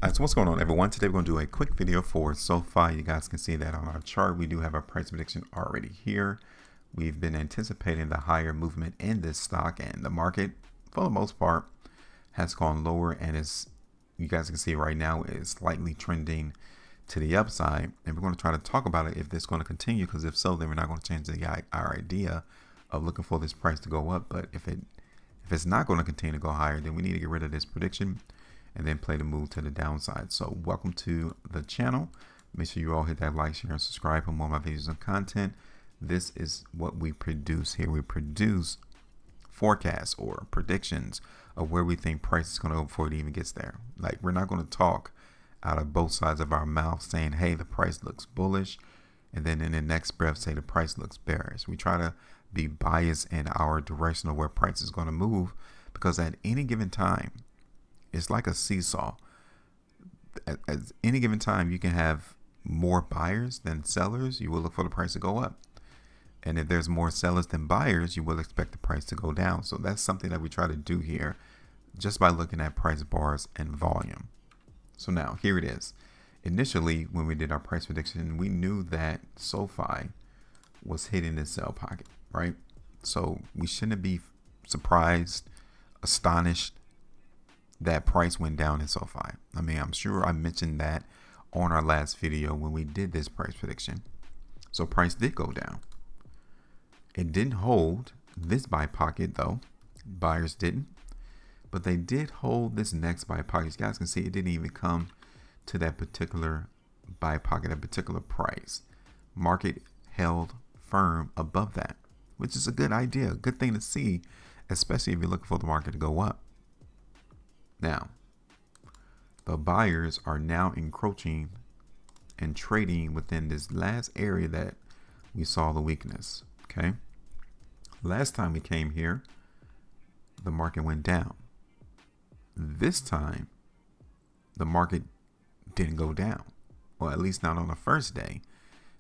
Alright, so what's going on, everyone? Today we're going to do a quick video for Sofi. You guys can see that on our chart. We do have our price prediction already here. We've been anticipating the higher movement in this stock, and the market, for the most part, has gone lower, and is, you guys can see right now, is slightly trending to the upside. And we're going to try to talk about it if this is going to continue, because if so, then we're not going to change our idea of looking for this price to go up. But if it's not going to continue to go higher, then we need to get rid of this prediction and then play the move to the downside. So welcome to the channel. Make sure you all hit that like, share, and subscribe for more of my videos and content. This is what we produce here. We produce forecasts or predictions of where we think price is going to go before it even gets there. Like, we're not going to talk out of both sides of our mouth saying, hey, the price looks bullish, and then in the next breath say the price looks bearish. We try to be biased in our direction of where price is going to move, because at any given time, it's like a seesaw. At any given time, you can have more buyers than sellers. You will look for the price to go up. And if there's more sellers than buyers, you will expect the price to go down. So that's something that we try to do here just by looking at price bars and volume. So now here it is. Initially, when we did our price prediction, we knew that Sofi was hitting this sell pocket, right? So we shouldn't be surprised, astonished that price went down in Sofi. I mean, I'm sure I mentioned that on our last video when we did this price prediction. So price did go down. It didn't hold this buy pocket though. Buyers didn't, but they did hold this next buy pocket. You guys can see it didn't even come to that particular buy pocket, that particular price. Market held firm above that, which is a good idea, a good thing to see, especially if you're looking for the market to go up. Now, the buyers are now encroaching and trading within this last area that we saw the weakness. Okay. Last time we came here, the market went down. This time, the market didn't go down. Well, at least not on the first day.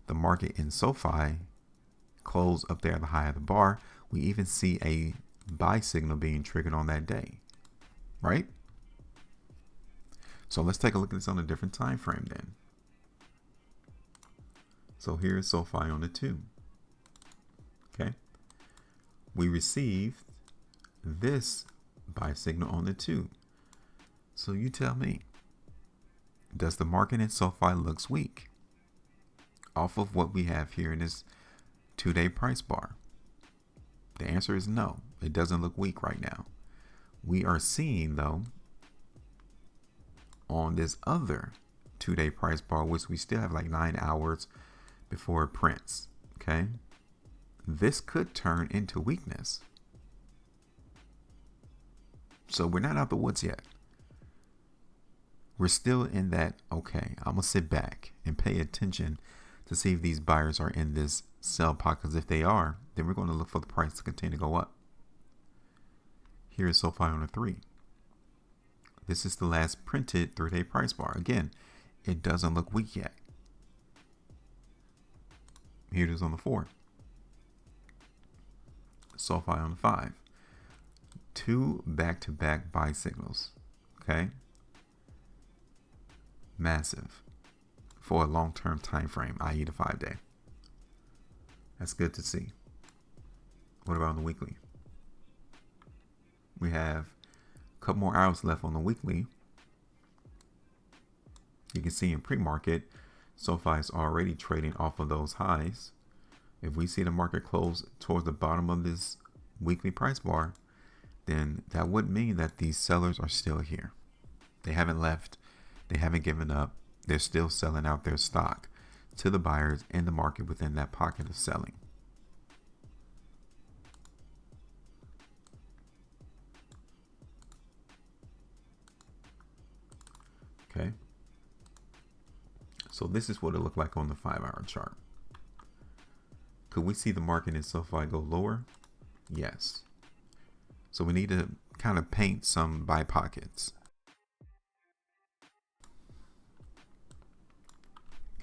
The market in Sofi closed up there at the high of the bar. We even see a buy signal being triggered on that day, right? So let's take a look at this on a different time frame then. So here's Sofi on the 2. Okay. We received this buy signal on the 2. So you tell me, does the market in Sofi looks weak off of what we have here in this 2-day price bar? The answer is no. It doesn't look weak right now. We are seeing though, on this other 2-day price bar, which we still have like 9 hours before it prints. Okay. This could turn into weakness. So we're not out the woods yet. We're still in that, okay, I'm going to sit back and pay attention to see if these buyers are in this sell pocket. Because if they are, then we're going to look for the price to continue to go up. Here is Sofi on the 3. This is the last printed 3-day price bar. Again, it doesn't look weak yet. Here it is on the 4. Sofi on the 5. 2 back-to-back buy signals. Okay. Massive for a long-term time frame, i.e. the 5-day. That's good to see. What about on the weekly? We have a couple more hours left on the weekly. You can see in pre-market, Sofi is already trading off of those highs. If we see the market close towards the bottom of this weekly price bar, then that would mean that these sellers are still here. They haven't left. They haven't given up. They're still selling out their stock to the buyers in the market within that pocket of selling. Okay. So this is what it looked like on the 5-hour chart. Could we see the market in Sofi go lower? Yes. So we need to kind of paint some buy pockets.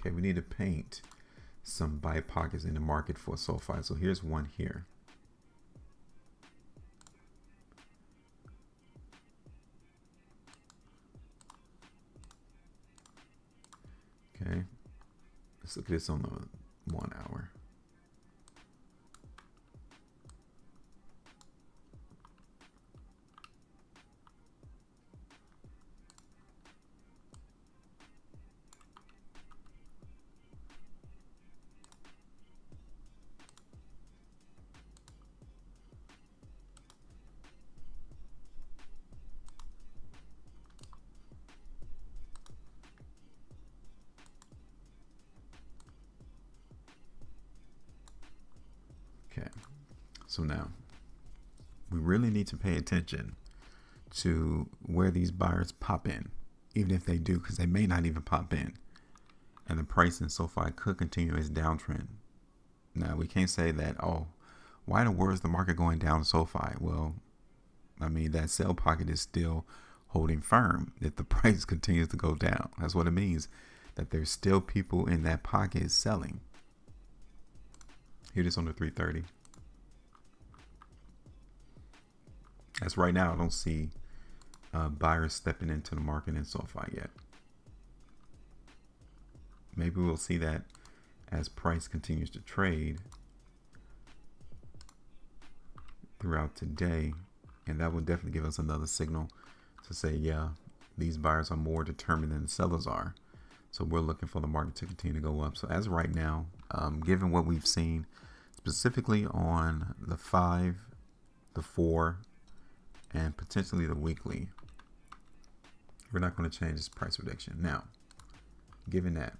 Okay, we need to paint some buy pockets in the market for Sofi. So here's one here. Let's look at this on the 1 hour. Okay, so now we really need to pay attention to where these buyers pop in, even if they do, because they may not even pop in. And the price in SoFi could continue its downtrend. Now, we can't say that, oh, why in the world is the market going down SoFi? Well, I mean, that sell pocket is still holding firm if the price continues to go down. That's what it means, that there's still people in that pocket selling. Here it is on the 330. As right now, I don't see buyers stepping into the market in SoFi yet. Maybe we'll see that as price continues to trade throughout today, and that will definitely give us another signal to say, yeah, these buyers are more determined than the sellers are. So we're looking for the market to continue to go up. So as of right now, given what we've seen specifically on the 5, the 4, and potentially the weekly, we're not going to change this price prediction. Now, given that,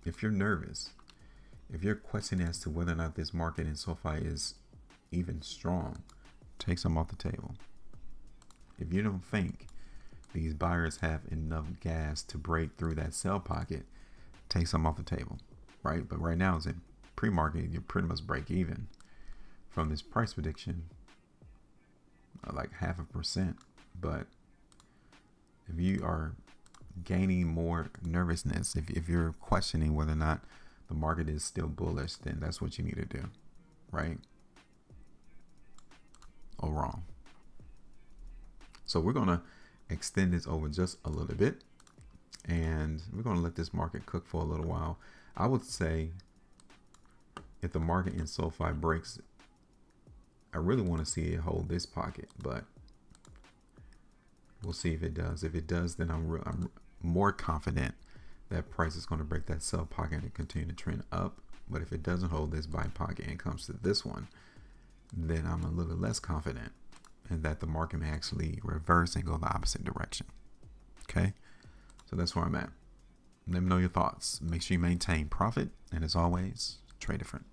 if you're nervous, if you're questioning as to whether or not this market in SoFi is even strong, take some off the table. If you don't think these buyers have enough gas to break through that sell pocket, take some off the table, right? But right now, as in pre-market, you're pretty much break even from this price prediction, like 0.5%. But if you are gaining more nervousness, if you're questioning whether or not the market is still bullish, then that's what you need to do, right? Or wrong. So we're going to extend this over just a little bit, and we're going to let this market cook for a little while. I would say if the market in SoFi breaks, I really want to see it hold this pocket, but we'll see if it does. If it does, then I'm more confident that price is going to break that sell pocket and continue to trend up. But if it doesn't hold this buy pocket and comes to this one, then I'm a little less confident and that the market may actually reverse and go the opposite direction. Okay, so that's where I'm at. Let me know your thoughts. Make sure you maintain profit, and as always, trade different.